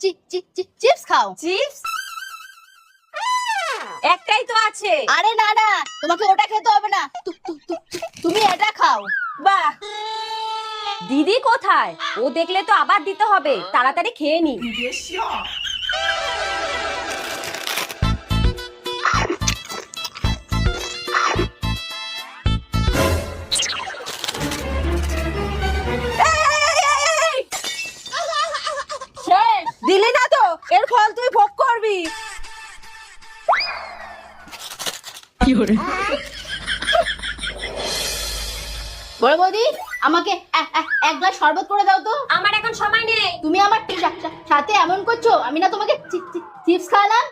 Chips খাও। Chips একটাই তো আছে। আরে না না, তোমাকে ওটা খেতে হবে না, তুমি এটা খাও। বাহ, দিদি কোথায়? ও দেখলে তো আবার দিতে হবে, তাড়াতাড়ি খেয়ে নি। শেষ। দিলি না তো, এর ফল তুই ভোগ করবি। বড় বৌদি, আমাকে এক গ্লাস শরবত করে দাও তো। আমার এখন সময় নেই। তুমি আমার সাথে এমন করছো, আমি না তোমাকে চিপস খাওয়ালাম।